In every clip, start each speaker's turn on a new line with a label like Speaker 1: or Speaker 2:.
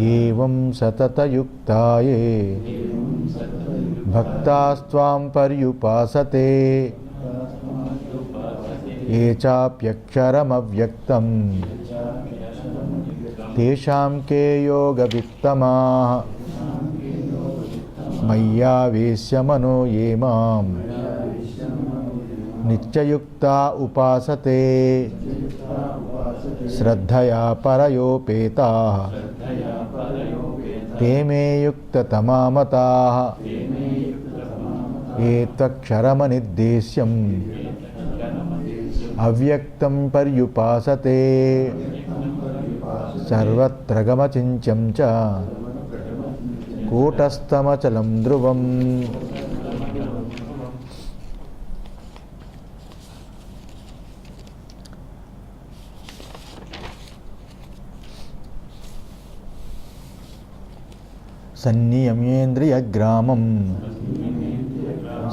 Speaker 1: ఏవం సతతయుక్తాయే భక్తాస్త్వాం పర్యుపాసతే ఏ చాప్యక్షరమవ్యక్తం తేషాం కే యోగవిత్తమాః మయ్యావేశ్య మనో ఏ మాం నిత్యయుక్తా ఉపాసతే శ్రద్ధయా పరయోపేతాః తే మే యుక్తతమా మతాః ఏ త్వక్షరమనిర్దేశ్యం అవ్యక్తం పర్యుపాసతే సర్వత్ర గమచింత్యం చ కూటస్థమచలం ధ్రువం. సన్నియమ్యేంద్రియగ్రామం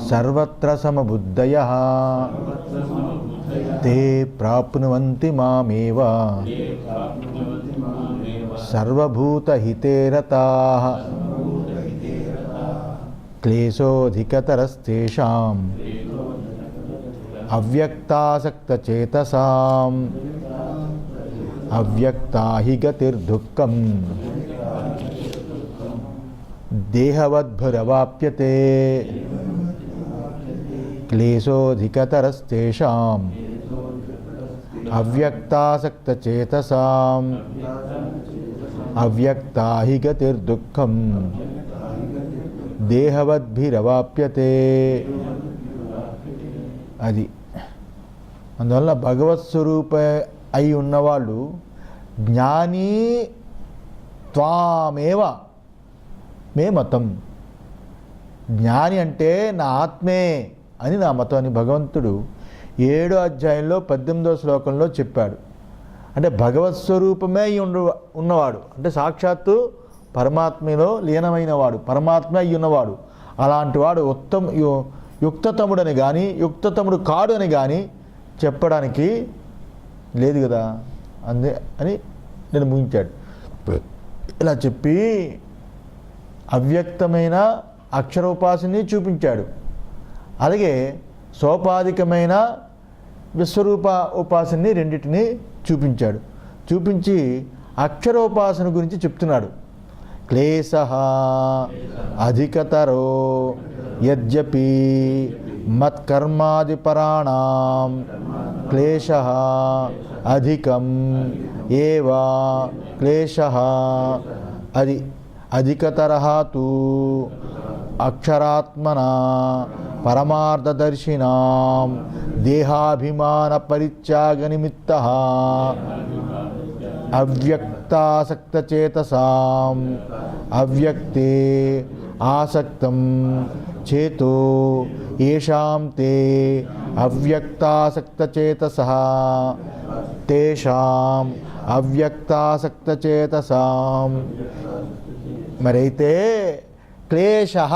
Speaker 1: సర్వత్ర సమబుద్ధయః తే ప్రాప్నువంతి మామేవ సర్వభూతహితే రతాః క్లేశోధికతరస్తేషాం అవ్యక్తాసక్తచేతసాం అవ్యక్తా హి గతిర్దుఃఖం దేహవద్భురవాప్యతే క్లేశోధికతరస్తేషాం అవ్యక్తాసక్తచేతసాం అవ్యక్తా హి గతిర్దుఃఖం దేహవద్భిరవాప్యతే. అది అందువల్ల భగవత్ స్వరూప అయి ఉన్నవాళ్ళు జ్ఞానీ త్వామేవ మే మతం. జ్ఞాని అంటే నా ఆత్మే అని నా మతం అని భగవంతుడు 7వ అధ్యాయంలో 18వ శ్లోకంలో చెప్పాడు. అంటే భగవత్ స్వరూపమే ఉన్నవాడు అంటే సాక్షాత్తు పరమాత్మలో లీనమైన వాడు, పరమాత్మ అయి ఉన్నవాడు. అలాంటి వాడు యుక్తతముడని కానీ యుక్తతముడు కాడు అని కానీ చెప్పడానికి లేదు కదా అందే అని నేను ముగించాడు. ఇలా చెప్పి అవ్యక్తమైన అక్షరోపాసనని చూపించాడు. అలాగే సోపాధికమైన విశ్వరూప ఉపాసనని రెండింటిని చూపించాడు. చూపించి అక్షరోపాసన గురించి చెప్తున్నాడు. క్లేశః అధికతరో యద్యపి మత్కర్మాదిపరాణాం క్లేశః అధికం ఏవ క్లేశః అధికతరః తు అక్షరాత్మనా పరమార్థదర్శినాం దేహాభిమాన పరిత్యాగ నిమిత్తః అవ్యక్తాసక్తచేతసాం అవ్యక్తే ఆసక్తం చేతో ఏషాం తే అవ్యక్తాసక్తచేతసః తేషాం అవ్యక్తాసక్తచేతసాం. మరైతే క్లేశః,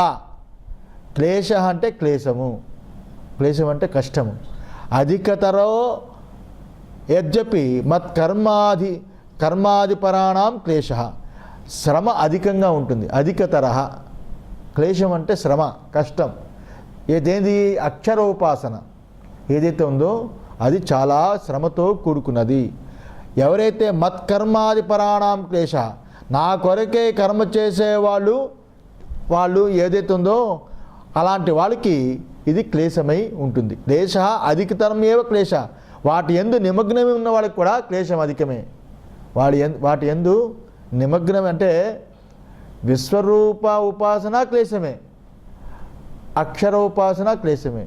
Speaker 1: క్లేశః అంటే క్లేశము, క్లేశం అంటే కష్టము. అధికతరో యద్యపి కర్మాదిపరాణం క్లేశః, శ్రమ అధికంగా ఉంటుంది. అధికతరః క్లేశం అంటే శ్రమ, కష్టం. ఏదేది అక్షరోపాసన ఏదైతే ఉందో అది చాలా శ్రమతో కూడుకున్నది. ఎవరైతే మత్కర్మాదిపరాణం క్లేశ, నా కొరకే కర్మ చేసేవాళ్ళు ఏదైతే ఉందో అలాంటి వాళ్ళకి ఇది క్లేశమై ఉంటుంది. క్లేశ అధికతరం ఏవ క్లేశ, వాటి యందు నిమగ్నమై ఉన్న వాళ్ళకి కూడా క్లేశం అధికమే. వాటి యందు నిమగ్నం అంటే విశ్వరూప ఉపాసన క్లేశమే, అక్షరోపాసన క్లేశమే.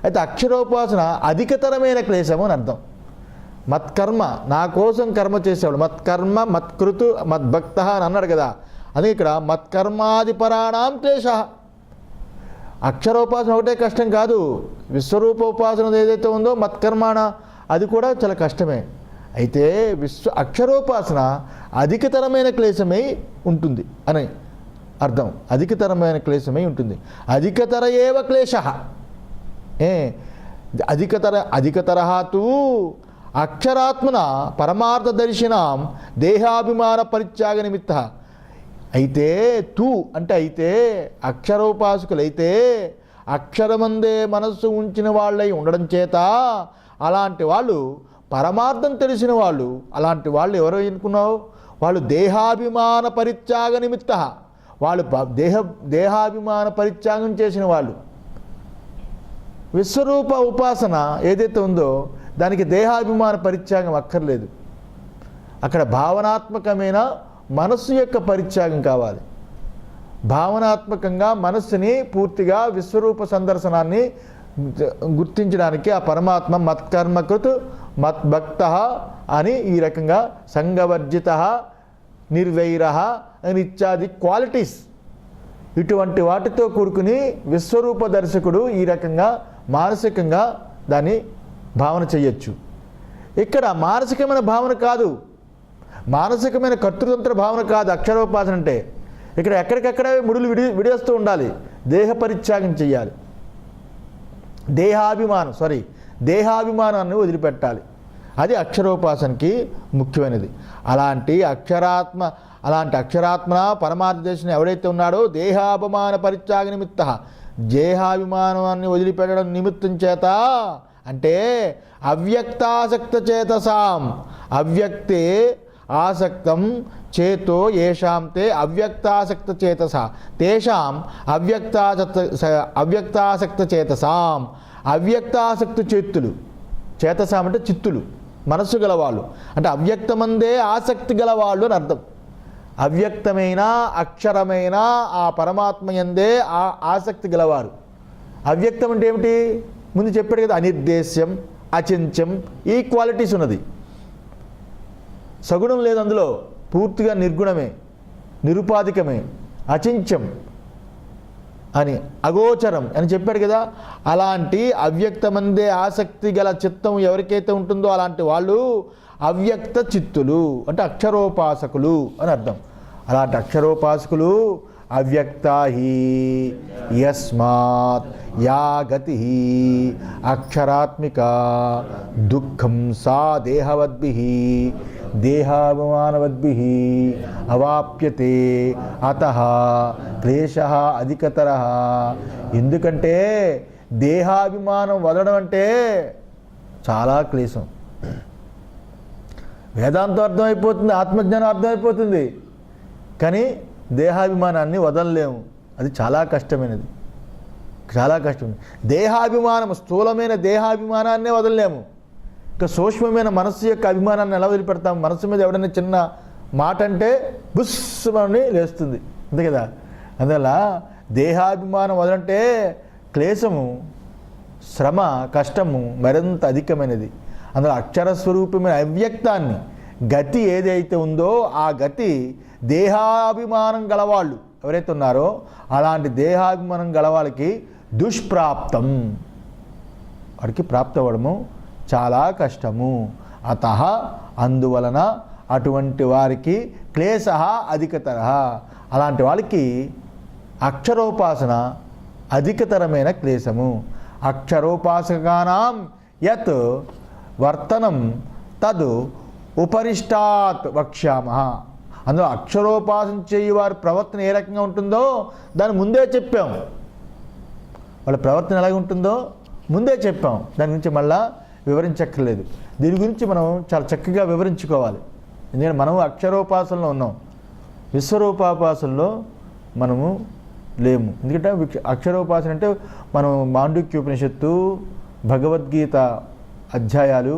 Speaker 1: అయితే అక్షరోపాసన అధికతరమైన క్లేశము అని అర్థం. మత్కర్మ, నా కోసం కర్మ చేసేవాడు, మత్కర్మ మత్కృతు మద్భక్త అని అన్నాడు కదా. అది ఇక్కడ మత్కర్మాదిపరాణం క్లేశ. అక్షరోపాసన ఒకటే కష్టం కాదు, విశ్వరూపోపాసన ఏదైతే ఉందో మత్కర్మాణ అది కూడా చాలా కష్టమే. అయితే అక్షరోపాసన అధికతరమైన క్లేశమై ఉంటుంది అని అర్థం. అధికతరమైన క్లేశమై ఉంటుంది. అధికతర ఏవ క్లేశ అధికతరః తు అక్షరాత్మన పరమార్థదర్శినాం దేహాభిమాన పరిత్యాగ నిమిత్తః. అయితే తూ అంటే అయితే అక్షరోపాసకులైతే అక్షరమందే మనస్సు ఉంచిన వాళ్ళై ఉండడం చేత అలాంటి వాళ్ళు పరమార్థం తెలిసిన వాళ్ళు. అలాంటి వాళ్ళు ఎవరో అనుకున్నావు? వాళ్ళు దేహాభిమాన పరిత్యాగ నిమిత్త, వాళ్ళు దేహాభిమాన పరిత్యాగం చేసిన వాళ్ళు. విశ్వరూప ఉపాసన ఏదైతే ఉందో దానికి దేహాభిమాన పరిత్యాగం అక్కర్లేదు. అక్కడ భావనాత్మకమైన మనస్సు యొక్క పరిత్యాగం కావాలి. భావనాత్మకంగా మనస్సుని పూర్తిగా విశ్వరూప సందర్శనాన్ని గుర్తించడానికి ఆ పరమాత్మ మత్కర్మకృత్ మద్భక్త అని ఈ రకంగా సంగవర్జిత నిర్వైర అని ఇత్యాది క్వాలిటీస్, ఇటువంటి వాటితో కూడుకుని విశ్వరూప దర్శకుడు ఈ రకంగా మానసికంగా దాన్ని భావన చేయొచ్చు. ఇక్కడ మానసికమైన భావన కాదు, మానసికమైన కర్తృతంత్ర భావన కాదు అక్షరోపాసన అంటే. ఇక్కడ ఎక్కడికక్కడే ముడులు విడేస్తూ ఉండాలి, దేహ పరిత్యాగం చెయ్యాలి, దేహాభిమానాన్ని వదిలిపెట్టాలి. అది అక్షరోపాసనకి ముఖ్యమైనది. అలాంటి అక్షరాత్మ పరమార్థదేశం ఎవడైతే ఉన్నాడో దేహాభిమాన పరిత్యాగ నిమిత్త, దేహాభిమానాన్ని వదిలిపెట్టడం నిమిత్తం చేత అంటే అవ్యక్తాసక్త చేతసాం, అవ్యక్తే ఆసక్తం చేతో ఏషాం తే అవ్యక్తాసక్త చేతస తేషాం అవ్యక్తాసక్త చేతసాం. అవ్యక్తాసక్త చేతులు, చేతసాం అంటే చిత్తులు, మనస్సు గలవాళ్ళు అంటే అవ్యక్తమందే ఆసక్తి గలవాళ్ళు అని అర్థం. అవ్యక్తమైన అక్షరమైన ఆ పరమాత్మ యందే ఆ ఆసక్తి గలవారు. అవ్యక్తం అంటే ఏమిటి? ముందు చెప్పాడు కదా, అనిర్దేశ్యం, అచింత్యం, ఈ క్వాలిటీస్ ఉన్నది. సగుణం లేదు అందులో, పూర్తిగా నిర్గుణమే, నిరుపాధికమే, అచింత్యం అని, అగోచరం అని చెప్పాడు కదా. అలాంటి అవ్యక్తమందే ఆసక్తి గల చిత్తం ఎవరికైతే ఉంటుందో అలాంటి వాళ్ళు అవ్యక్త చిత్తులు అంటే అక్షరోపాసకులు అని అర్థం. అలాంటి అక్షరోపాసకులు అవ్యక్త హి యస్మాత్ యా గతి అక్షరాత్మిక దుఃఖం సా దేహవద్భిః దేహాభిమానవద్భిః అవాప్యతే అతః క్లేశః అధికతరః. ఎందుకంటే దేహాభిమానం వదలడం అంటే చాలా క్లేశం. వేదాంతం అర్థమైపోతుంది, ఆత్మజ్ఞానం అర్థమైపోతుంది, కానీ దేహాభిమానాన్ని వదలలేము. అది చాలా కష్టమైనది, చాలా కష్టమైనది. దేహాభిమానం, స్థూలమైన దేహాభిమానాన్నే వదలలేము. ఇంకా సూక్ష్మమైన మనస్సు యొక్క అభిమానాన్ని ఎలా వదిలిపెడతాం? మనస్సు మీద ఎవడైనా చిన్న మాట అంటే బుస్సుమని లేస్తుంది, అంతే కదా. అందువల్ల దేహాభిమానం వదలంటే క్లేశము, శ్రమ, కష్టము మరింత అధికమైనది. అందులో అక్షర స్వరూపమైన అవ్యక్తాన్ని గతి ఏదైతే ఉందో ఆ గతి దేహాభిమానం గలవాళ్ళు ఎవరైతే ఉన్నారో అలాంటి దేహాభిమానం గలవాళ్ళకి దుష్ప్రాప్తం, వాడికి ప్రాప్తవడము చాలా కష్టము. అతః అందువలన అటువంటి వారికి క్లేశ అధికతర, అలాంటి వాళ్ళకి అక్షరోపాసన అధికతరమైన క్లేశము. అక్షరోపాసకానాం యత్ వర్తనం తద్ ఉపరిష్టాత్ వక్ష్యామః. అందులో అక్షరోపాసన చేయి వారి ప్రవర్తన ఏ రకంగా ఉంటుందో దాన్ని ముందే చెప్పాం. వాళ్ళ ప్రవర్తన ఎలాగ ఉంటుందో ముందే చెప్పాం, దాని గురించి మళ్ళా వివరించక్కర్లేదు. దీని గురించి మనం చాలా చక్కగా వివరించుకోవాలి. ఎందుకంటే మనము అక్షరోపాసనలో ఉన్నాం, విశ్వరూపాపాసనలో మనము లేము. ఎందుకంటే అక్షరోపాసన అంటే మనం మాండుక్యోపనిషత్తు, భగవద్గీత అధ్యాయాలు,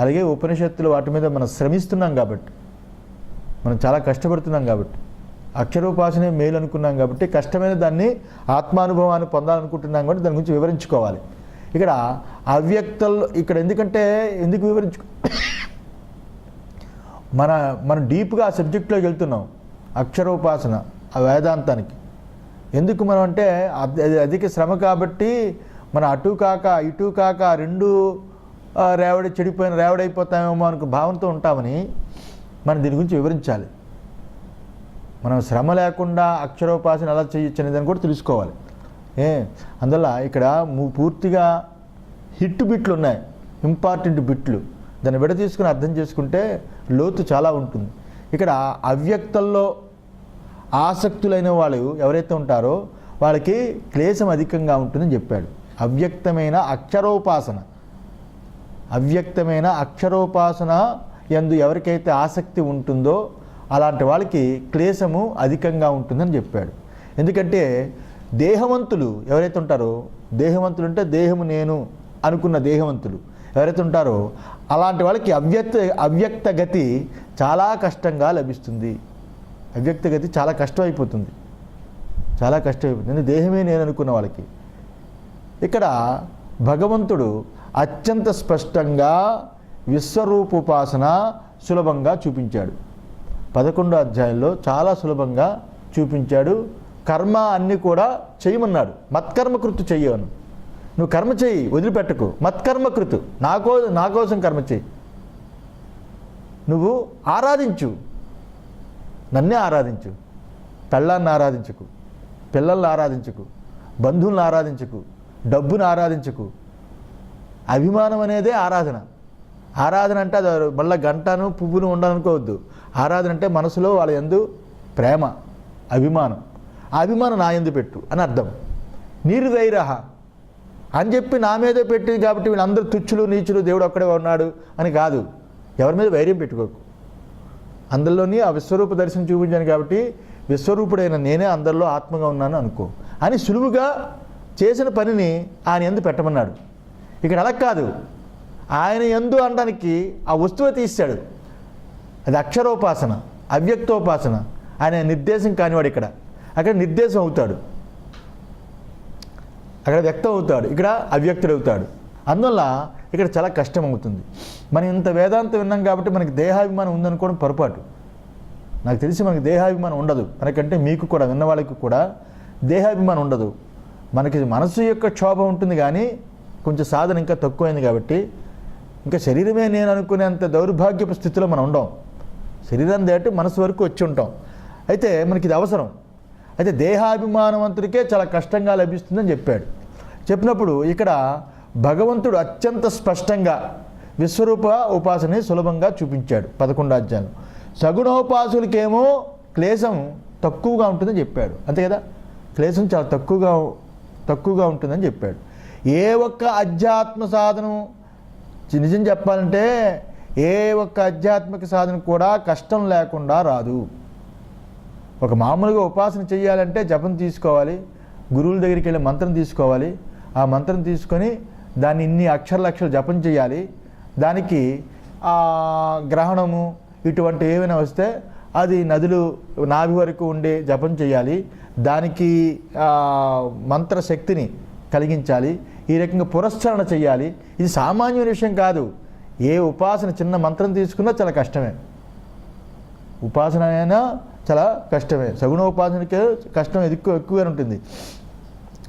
Speaker 1: అలాగే ఉపనిషత్తులు వాటి మీద మనం శ్రమిస్తున్నాం కాబట్టి, మనం చాలా కష్టపడుతున్నాం కాబట్టి, అక్షరోపాసనే మేలు అనుకున్నాం కాబట్టి, కష్టమైన దాన్ని ఆత్మానుభవాన్ని పొందాలనుకుంటున్నాం కాబట్టి దాని గురించి వివరించుకోవాలి. ఇక్కడ అవ్యక్తల్లో ఇక్కడ ఎందుకు మనం డీప్గా ఆ సబ్జెక్టులోకి వెళ్తున్నాం. అక్షరోపాసన ఆ వేదాంతానికి ఎందుకు మనం అంటే అది అధిక శ్రమ కాబట్టి మన అటు కాక ఇటు కాక రెండు రేవడైపోతామేమో అనుకు భావంతో ఉంటామని మనం దీని గురించి వివరించాలి. మనం శ్రమ లేకుండా అక్షరోపాసన ఎలా చేయొచ్చు అనే దాన్ని కూడా తెలుసుకోవాలి. అందువల్ల ఇక్కడ పూర్తిగా హిట్ బిట్లు ఉన్నాయి, ఇంపార్టెంట్ బిట్లు. దాన్ని విడ తీసుకుని అర్థం చేసుకుంటే లోతు చాలా ఉంటుంది. ఇక్కడ అవ్యక్తంలో ఆసక్తులైన వాళ్ళు ఎవరైతే ఉంటారో వాళ్ళకి క్లేశం అధికంగా ఉంటుందని చెప్పాడు. అవ్యక్తమైన అక్షరోపాసన యందు ఎవరికైతే ఆసక్తి ఉంటుందో అలాంటి వాళ్ళకి క్లేశము అధికంగా ఉంటుందని చెప్పాడు. ఎందుకంటే దేహవంతులు ఎవరైతే ఉంటారో, దేహవంతులు అంటే దేహము నేను అనుకున్న దేహవంతులు ఎవరైతే ఉంటారో అలాంటి వాళ్ళకి అవ్యక్త గతి చాలా కష్టంగా లభిస్తుంది. అవ్యక్త గతి చాలా కష్టమైపోతుంది. దేహమే నేను అనుకున్న వాళ్ళకి. ఇక్కడ భగవంతుడు అత్యంత స్పష్టంగా విశ్వరూపోపాసన సులభంగా చూపించాడు. 11వ అధ్యాయంలో చాలా సులభంగా చూపించాడు. కర్మ అన్నీ కూడా చేయమన్నాడు. మత్కర్మకృతు చెయ్యను, నువ్వు కర్మ చెయ్యి, వదిలిపెట్టకు. మత్కర్మకృతు, నా కోసం కర్మ చెయ్యి. నువ్వు ఆరాధించు, నన్నే ఆరాధించు. పెళ్ళాన్ని ఆరాధించకు, పిల్లల్ని ఆరాధించకు, బంధువులను ఆరాధించకు, డబ్బును ఆరాధించకు. అభిమానం అనేదే ఆరాధన. ఆరాధన అంటే అది మళ్ళీ గంటను పువ్వును ఉండాలనుకోవద్దు. ఆరాధన అంటే మనసులో వాళ్ళ యందు ప్రేమ, అభిమానం. ఆ అభిమానం నా యందు పెట్టు అని అర్థం. నిర్వైరహ అని చెప్పి నా మీదే పెట్టింది కాబట్టి వీళ్ళందరూ తుచ్చులు నీచులు, దేవుడు ఒక్కడే ఉన్నాడు అని కాదు. ఎవరి మీద వైర్యం పెట్టుకోకు. అందరిలోని ఆ విశ్వరూప దర్శనం చూపించాను కాబట్టి విశ్వరూపుడైన నేనే అందరిలో ఆత్మగా ఉన్నాను అనుకో అని సులువుగా చేసిన పనిని ఆయన యందు పెట్టమన్నాడు. ఇక్కడ అలా కాదు, ఆయన యందు అనడానికి ఆ వస్తువు తీశాడు. అది అక్షరోపాసన, అవ్యక్తోపాసన. ఆయన నిర్దేశం కానివాడు ఇక్కడ. అక్కడ నిర్దేశం అవుతాడు, అక్కడ వ్యక్తం అవుతాడు, ఇక్కడ అవ్యక్తుడు అవుతాడు. అందువల్ల ఇక్కడ చాలా కష్టం అవుతుంది. మనం ఇంత వేదాంతం విన్నాం కాబట్టి మనకి దేహాభిమానం ఉందనుకోవడం పొరపాటు. నాకు తెలిసి మనకి దేహాభిమానం ఉండదు. మనకంటే మీకు కూడా, విన్న వాళ్ళకి కూడా దేహాభిమానం ఉండదు. మనకి మనసు యొక్క క్షోభ ఉంటుంది, కానీ కొంచెం సాధన ఇంకా తక్కువైంది కాబట్టి ఇంకా శరీరమే నేను అనుకునేంత దౌర్భాగ్యపు స్థితిలో మనం ఉండం. శరీరం దాటి మనసు వరకు వచ్చి ఉంటాం. అయితే మనకి ఇది అవసరం. అయితే దేహాభిమానవంతుడికే చాలా కష్టంగా లభిస్తుందని చెప్పాడు. చెప్పినప్పుడు ఇక్కడ భగవంతుడు అత్యంత స్పష్టంగా విశ్వరూప ఉపాసనని సులభంగా చూపించాడు 11వ అధ్యాయంలో. సగుణోపాసులకేమో క్లేశం తక్కువగా ఉంటుందని చెప్పాడు. అంతే కదా, క్లేశం చాలా తక్కువగా ఉంటుందని చెప్పాడు. ఏ ఒక్క అధ్యాత్మ సాధనం, నిజం చెప్పాలంటే ఏ ఒక్క ఆధ్యాత్మిక సాధన కూడా కష్టం లేకుండా రాదు. ఒక మామూలుగా ఉపాసన చేయాలంటే జపం తీసుకోవాలి, గురువుల దగ్గరికి వెళ్ళి మంత్రం తీసుకోవాలి. ఆ మంత్రం తీసుకొని దాన్ని ఇన్ని అక్షరాలు జపం చేయాలి. దానికి గ్రహణము ఇటువంటి ఏమైనా వస్తే అది నదులు నాభి వరకు ఉండే జపం చేయాలి. దానికి మంత్రశక్తిని కలిగించాలి. ఈ రకంగా పురస్చరణ చేయాలి. ఇది సామాన్యమైన విషయం కాదు. ఏ ఉపాసన, చిన్న మంత్రం తీసుకున్నా చాలా కష్టమే. ఉపాసన అయినా చాలా కష్టమే. సగుణోపాసనకే కష్టం ఎక్కువగా ఉంటుంది.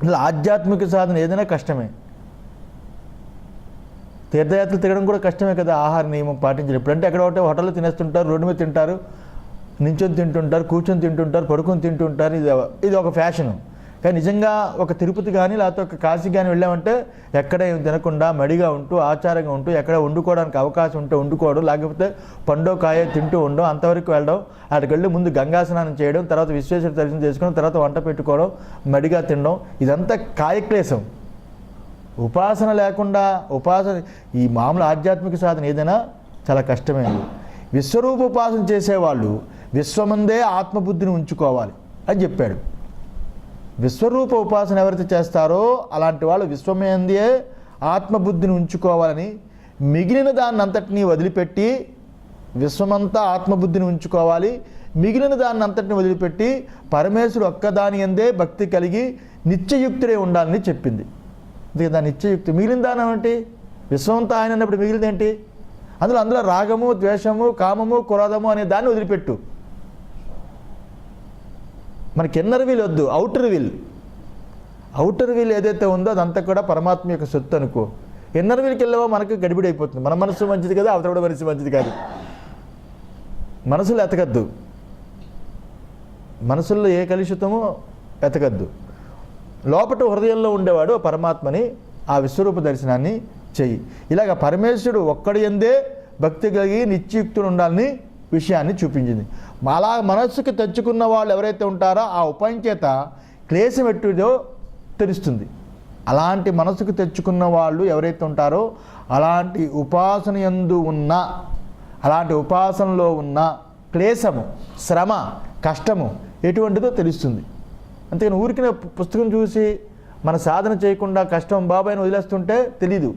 Speaker 1: ఇలా ఆధ్యాత్మిక సాధన ఏదైనా కష్టమే. తీర్థయాత్రలు తిరగడం కూడా కష్టమే కదా. ఆహార నియమం పాటించడం. ఇప్పుడంటే ఎక్కడ ఒకటే హోటల్లో తినేస్తుంటారు, రోడ్డు మీద తింటారు, నించొని తింటుంటారు, కూర్చొని తింటుంటారు, పడుకొని తింటుంటారు. ఇది ఒక ఫ్యాషను. కానీ నిజంగా ఒక తిరుపతి కానీ లేకపోతే ఒక కాశీ కానీ వెళ్ళామంటే ఎక్కడ ఏం తినకుండా మడిగా ఉంటూ ఆచారంగా ఉంటూ ఎక్కడ వండుకోవడానికి అవకాశం ఉంటే వండుకోవడం, లేకపోతే పండో కాయ తింటూ ఉండడం, అంతవరకు వెళ్ళడం. అక్కడికి వెళ్ళి ముందు గంగా స్నానం చేయడం, తర్వాత విశ్వేశ్వర దర్శనం చేసుకోవడం, తర్వాత వంట పెట్టుకోవడం, మడిగా తినడం, ఇదంతా కాయక్లేశం. ఉపాసన లేకుండా ఈ మామూలు ఆధ్యాత్మిక సాధన ఏదైనా చాలా కష్టమైనది. విశ్వరూప ఉపాసన చేసేవాళ్ళు విశ్వమందే ఆత్మబుద్ధిని ఉంచుకోవాలి అని చెప్పాడు. విశ్వరూప ఉపాసన ఎవరైతే చేస్తారో అలాంటి వాళ్ళు విశ్వమేందే ఆత్మబుద్ధిని ఉంచుకోవాలని, మిగిలిన దాన్ని అంతటినీ వదిలిపెట్టి, విశ్వమంతా ఆత్మబుద్ధిని ఉంచుకోవాలి, మిగిలిన దాన్ని అంతటిని వదిలిపెట్టి పరమేశ్వరుడు ఒక్కదాని యందే భక్తి కలిగి నిత్యయుక్తుడే ఉండాలని చెప్పింది. అందుకే దాని నిత్యయుక్తి. మిగిలిన దాని ఏంటి? విశ్వమంతా ఆయన అన్నప్పుడు మిగిలింది ఏంటి? అందులో రాగము, ద్వేషము, కామము, క్రోధము అనే దాన్ని వదిలిపెట్టు. మనకి ఇన్నర్ వీల్ వద్దు, అవుటర్ వీల్ ఏదైతే ఉందో అదంతా కూడా పరమాత్మ యొక్క సొత్తు అనుకో. ఇన్నర్ వీల్కి వెళ్ళవో మనకు గడిబిడి అయిపోతుంది. మన మనసు మంచిది కదా, అవతల కూడా మనసు మంచిది కాదు. మనసులో ఎతకద్దు, మనసుల్లో ఏ కలుషితమో ఎతకద్దు. లోపట హృదయంలో ఉండేవాడు పరమాత్మని, ఆ విశ్వరూప దర్శనాన్ని చెయ్యి. ఇలాగ పరమేశ్వరుడు ఒక్కడి యందే భక్తి కలిగి నిత్యయుక్తుడు ఉండాలని విషయాన్ని చూపించింది. అలా మనస్సుకి తెచ్చుకున్న వాళ్ళు ఎవరైతే ఉంటారో ఆ ఉపాయం చేత క్లేశం ఎట్టుదో తెలుస్తుంది. అలాంటి మనసుకు తెచ్చుకున్న వాళ్ళు ఎవరైతే ఉంటారో అలాంటి ఉపాసన యందు ఉన్న, అలాంటి ఉపాసనలో ఉన్న క్లేశము, శ్రమ, కష్టము ఎటువంటిదో తెలుస్తుంది. అంతేకాని ఊరికిన పుస్తకం చూసి మన సాధన చేయకుండా కష్టం బాబాయ్ని వదిలేస్తుంటే తెలీదు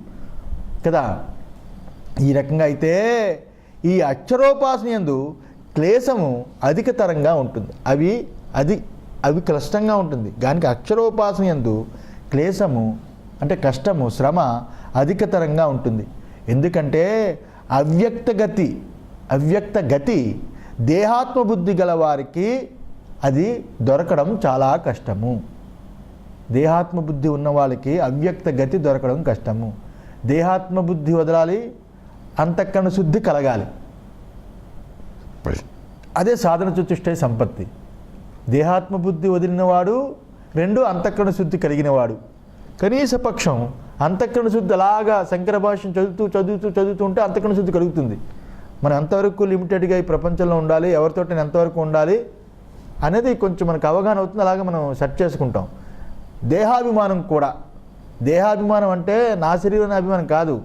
Speaker 1: కదా. ఈ రకంగా అయితే ఈ అక్షరోపాసన యందు క్లేశము అధికతరంగా ఉంటుంది. అవి క్లిష్టంగా ఉంటుంది. దానికి అక్షరోపాసన యందు క్లేశము అంటే కష్టము, శ్రమ అధికతరంగా ఉంటుంది. ఎందుకంటే అవ్యక్త గతి దేహాత్మబుద్ధి గల వారికి అది దొరకడం చాలా కష్టము. దేహాత్మబుద్ధి ఉన్న వాళ్ళకి అవ్యక్త గతి దొరకడం కష్టము. దేహాత్మబుద్ధి వదలాలి, అంతఃకరణ శుద్ధి కలగాలి. అదే సాధన చతుష్టయ సంపత్తి. దేహాత్మబుద్ధి వదిలినవాడు, రెండు అంతఃకరణ శుద్ధి కలిగినవాడు. కనీస పక్షం అంతఃకరణ శుద్ధి అలాగా శంకర భాష్యం చదువుతూ ఉంటే అంతఃకరణ శుద్ధి కలుగుతుంది. మనం ఎంతవరకు లిమిటెడ్గా ఈ ప్రపంచంలో ఉండాలి, ఎవరితో ఎంతవరకు ఉండాలి అనేది కొంచెం మనకు అవగాహన అవుతుంది. అలాగే మనం సెట్ చేసుకుంటాం. దేహాభిమానం కూడా, దేహాభిమానం అంటే నా శరీరం అభిమానం కాదు.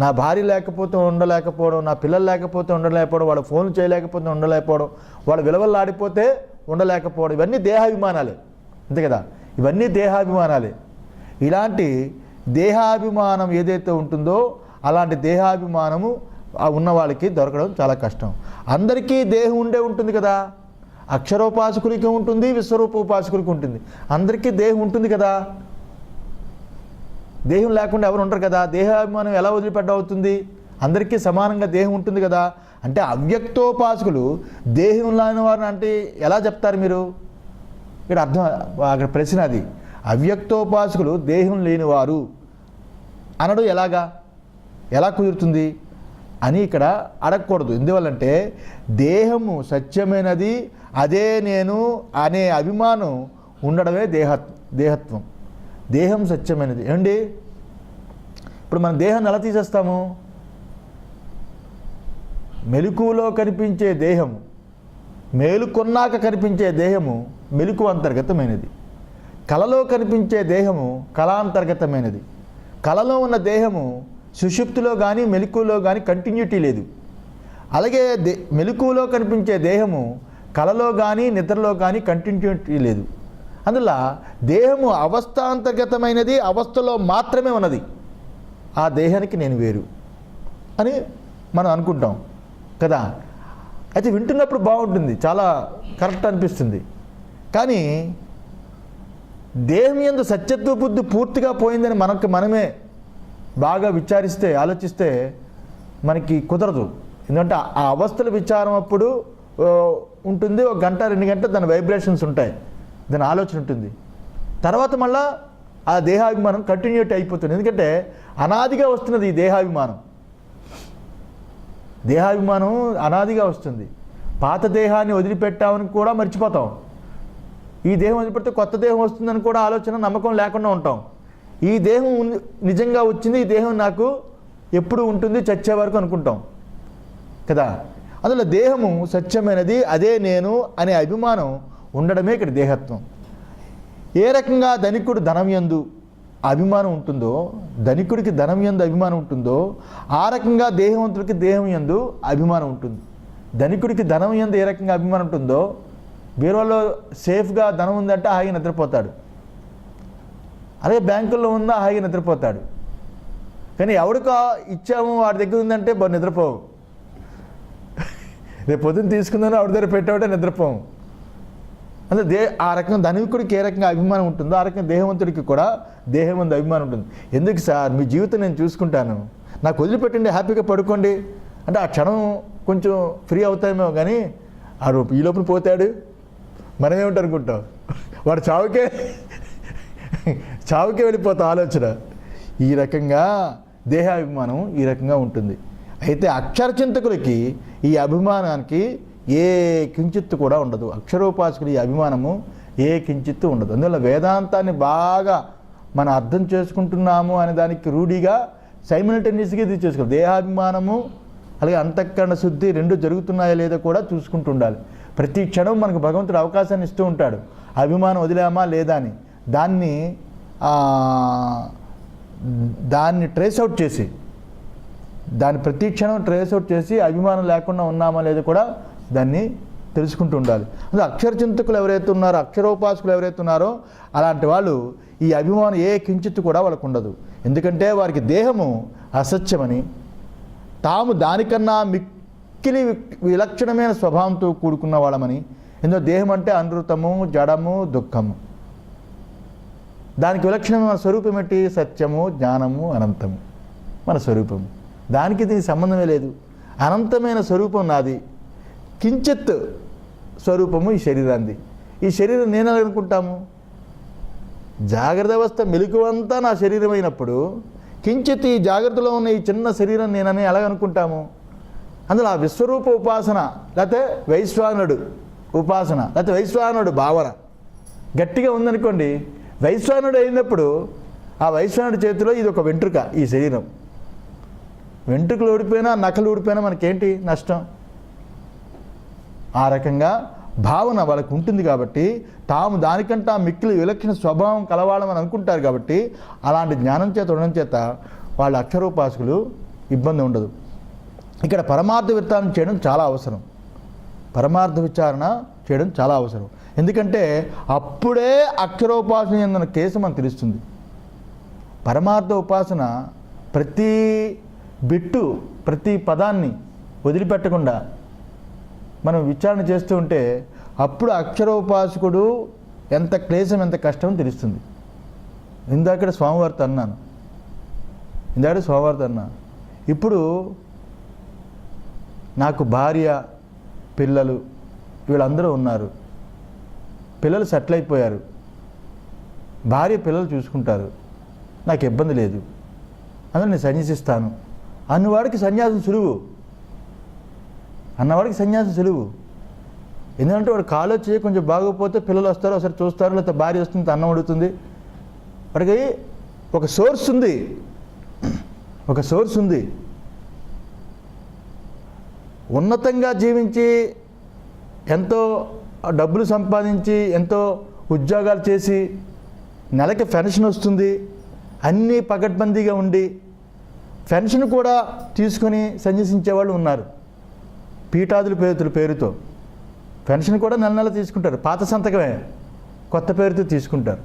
Speaker 1: నా భార్య లేకపోతే ఉండలేకపోవడం, నా పిల్లలు లేకపోతే ఉండలేకపోవడం, వాళ్ళ ఫోన్లు చేయలేకపోతే ఉండలేకపోవడం, వాళ్ళ విలువలు ఆడిపోతే ఉండలేకపోవడం, ఇవన్నీ దేహాభిమానాలే. అంతే కదా, ఇవన్నీ దేహాభిమానాలే. ఇలాంటి దేహాభిమానం ఏదైతే ఉంటుందో అలాంటి దేహాభిమానము ఉన్న వాళ్ళకి దొరకడం చాలా కష్టం. అందరికీ దేహం ఉంటుంది కదా. అక్షరోపాసకులకి ఉంటుంది, విశ్వరూపోపాసకులకి ఉంటుంది. అందరికీ దేహం ఉంటుంది కదా. దేహం లేకుండా ఎవరు ఉంటారు కదా. దేహాభిమానం ఎలా వదిలిపెట్టవుతుంది? అందరికీ సమానంగా దేహం ఉంటుంది కదా. అంటే అవ్యక్తోపాసకులు దేహం లేని వారిని అంటే ఎలా చెప్తారు మీరు? ఇక్కడ అర్థం, అక్కడ ప్రశ్న అది. అవ్యక్తోపాసకులు దేహం లేనివారు అనడం ఎలా కుదురుతుంది అని ఇక్కడ అడగకూడదు. ఎందువల్లంటే దేహము సత్యమైనది, అదే నేను అనే అభిమానం ఉండడమే దేహత్వం. దేహం సత్యమైనది ఏమండి. ఇప్పుడు మన దేహాన్ని ఎలా తీసేస్తాము? మెలకువలో కనిపించే దేహము, మేలుకొన్నాక కనిపించే దేహము మెలకు అంతర్గతమైనది. కలలో కనిపించే దేహము కళాంతర్గతమైనది. కలలో ఉన్న దేహము సుషుప్తిలో కానీ మెలకువలో కానీ కంటిన్యూటీ లేదు. అలాగే మెలకువలో కనిపించే దేహము కలలో కానీ నిద్రలో కానీ కంటిన్యూటీ లేదు. అందువల్ల దేహము అవస్థాంతర్గతమైనది, అవస్థలో మాత్రమే ఉన్నది. ఆ దేహానికి నేను వేరు అని మనం అనుకుంటాం కదా. అయితే వింటున్నప్పుడు బాగుంటుంది, చాలా కరెక్ట్ అనిపిస్తుంది. కానీ దేహం యందు సత్యత్వ బుద్ధి పూర్తిగా పోయిందని మనమే బాగా విచారిస్తే, ఆలోచిస్తే మనకి కుదరదు. ఎందుకంటే ఆ అవస్థల విచారం అప్పుడు ఉంటుంది, 1 గంట 2 గంటలు దాని వైబ్రేషన్స్ ఉంటాయి, దాని ఆలోచన ఉంటుంది. తర్వాత మళ్ళా ఆ దేహాభిమానం కంటిన్యూటీ అయిపోతుంది. ఎందుకంటే అనాదిగా వస్తున్నది ఈ దేహాభిమానం. దేహాభిమానం అనాదిగా వస్తుంది. పాత దేహాన్ని వదిలిపెట్టామని కూడా మర్చిపోతాం. ఈ దేహం వదిలిపెడితే కొత్త దేహం వస్తుందని కూడా ఆలోచన, నమ్మకం లేకుండా ఉంటాం. ఈ దేహం నిజంగా వచ్చింది, ఈ దేహం నాకు ఎప్పుడు ఉంటుంది, చచ్చే వరకు అనుకుంటాం కదా. అందులో దేహము సత్యమైనది, అదే నేను అనే అభిమానం ఉండడమే ఇక్కడ దేహత్వం. ఏ రకంగా ధనికుడు ధనం యందు అభిమానం ఉంటుందో, ధనికుడికి ధనం యందు అభిమానం ఉంటుందో, ఆ రకంగా దేహవంతుడికి దేహం యందు అభిమానం ఉంటుంది. ధనికుడికి ధనం యందు ఏ రకంగా అభిమానం ఉంటుందో, బీరువాలో సేఫ్గా ధనం ఉందంటే హాయిగా నిద్రపోతాడు. అదే బ్యాంకుల్లో ఉందా హాయిగా నిద్రపోతాడు. కానీ ఎవడికో ఇచ్చాము వాడి దగ్గర ఉందంటే నిద్రపోవు. రేపు పొద్దున్న తీసుకుందని ఆవిడ దగ్గర పెట్టామంటే నిద్రపోము. అంటే ఆ రకంగా ధనికుడికి ఏ రకంగా అభిమానం ఉంటుందో ఆ రకంగా దేహవంతుడికి కూడా దేహం మీద అభిమానం ఉంటుంది. ఎందుకు సార్, మీ జీవితం నేను చూసుకుంటాను, నాకు వదిలిపెట్టండి, హ్యాపీగా పడుకోండి అంటే ఆ క్షణం కొంచెం ఫ్రీ అవుతామేమో. కానీ ఈ లోపల పోతాడు, మనమేమిటి అనుకుంటాం, వాడు చావుకే వెళ్ళిపోతాం ఆలోచన. ఈ రకంగా దేహాభిమానం ఈ రకంగా ఉంటుంది. అయితే అక్షర చింతకులకి ఈ అభిమానానికి ఏ కించిత్తు కూడా ఉండదు. అక్షరోపాసకులు ఈ అభిమానము ఏ కించిత్తు ఉండదు. అందువల్ల వేదాంతాన్ని బాగా మనం అర్థం చేసుకుంటున్నాము అనే దానికి రూఢిగా సైమల్టేనియస్గా ఇది చేసుకోవాలి. దేహాభిమానము అలాగే అంతఃకరణ శుద్ధి రెండు జరుగుతున్నాయో లేదో కూడా చూసుకుంటూ ఉండాలి. ప్రతి క్షణం మనకు భగవంతుడు అవకాశాన్ని ఇస్తూ ఉంటాడు. అభిమానం వదిలామా లేదా అని దాన్ని ట్రేస్అవుట్ చేసి ప్రతి క్షణం ట్రేస్అవుట్ చేసి అభిమానం లేకుండా ఉన్నామా లేదో కూడా దాన్ని తెలుసుకుంటూ ఉండాలి. అందులో అక్షర చింతకులు ఎవరైతే ఉన్నారో, అక్షరోపాసకులు ఎవరైతే ఉన్నారో అలాంటి వాళ్ళు ఈ అభిమానం ఏ కించిత్తు కూడా వాళ్ళకు ఉండదు. ఎందుకంటే వారికి దేహము అసత్యమని, తాము దానికన్నా మిక్కిలి విలక్షణమైన స్వభావంతో కూడుకున్న వాళ్ళమని. ఎందుకంటే దేహం అంటే అనృతము, జడము, దుఃఖము. దానికి విలక్షణమైన స్వరూపం ఏంటి? సత్యము, జ్ఞానము, అనంతము మన స్వరూపము. దానికి దీనికి సంబంధమే లేదు. అనంతమైన స్వరూపం నాది, కించిత్ స్వరూపము ఈ శరీరాన్ని. ఈ శరీరం నేను అనుకుంటాము. జాగ్రత్త అవస్థ మెలకువంతా నా శరీరం అయినప్పుడు కించిత్ ఈ జాగ్రత్తలో ఉన్న ఈ చిన్న శరీరం నేనని ఎలాగనుకుంటాము? అందులో ఆ విశ్వరూప ఉపాసన, లేకపోతే వైశ్వానుడు ఉపాసన, లేకపోతే వైశ్వానుడు భావన గట్టిగా ఉందనుకోండి. వైశ్వానుడు అయినప్పుడు ఆ వైశ్వానుడి చేతిలో ఇది ఒక వెంట్రుక, ఈ శరీరం. వెంట్రుకలు ఊడిపోయినా, నకలు ఊడిపోయినా మనకేంటి నష్టం? ఆ రకంగా భావన వాళ్ళకు ఉంటుంది కాబట్టి, తాము దానికంటే మిక్కిలి విలక్షణ స్వభావం కలవాళ్ళమని అనుకుంటారు కాబట్టి, అలాంటి జ్ఞానం చేత ఉండడం చేత వాళ్ళ అక్షరోపాసకులు ఇబ్బంది ఉండదు. ఇక్కడ పరమార్థ విచారణ చేయడం చాలా అవసరం. పరమార్థ విచారణ చేయడం చాలా అవసరం. ఎందుకంటే అప్పుడే అక్షరోపాసన చెందిన కేసు మనకు తెలుస్తుంది. పరమార్థ ఉపాసన ప్రతి బిట్టు, ప్రతి పదాన్ని వదిలిపెట్టకుండా మనం విచారణ చేస్తూ ఉంటే అప్పుడు అక్షరోపాసకుడు ఎంత క్లేశం, ఎంత కష్టం తెలుస్తుంది. ఇందాక స్వామివారితో అన్నాను. ఇప్పుడు నాకు భార్య, పిల్లలు వీళ్ళందరూ ఉన్నారు. పిల్లలు సెటిల్ అయిపోయారు, భార్య పిల్లలు చూసుకుంటారు, నాకు ఇబ్బంది లేదు, అందులో నేను సన్యాసిస్తాను అన్నవాడికి సన్యాసం సులువు. ఎందుకంటే వాడు కాలేజ్ చేయి కొంచెం బాగోకపోతే పిల్లలు వస్తారు, ఒకసారి చూస్తారు, లేకపోతే భార్య వస్తుంది, అన్నం అడుగుతుంది. వాడికి ఒక సోర్స్ ఉంది. ఉన్నతంగా జీవించి ఎంతో డబ్బులు సంపాదించి ఎంతో ఉద్యోగాలు చేసి నెలకి పెన్షన్ వస్తుంది, అన్నీ పకడ్బందీగా ఉండి పెన్షన్ కూడా తీసుకొని సన్యసించేవాళ్ళు ఉన్నారు. పీఠాదుల పేరుతో పెన్షన్ కూడా నెల తీసుకుంటారు. పాత సంతకమే కొత్త పేరుతో తీసుకుంటారు.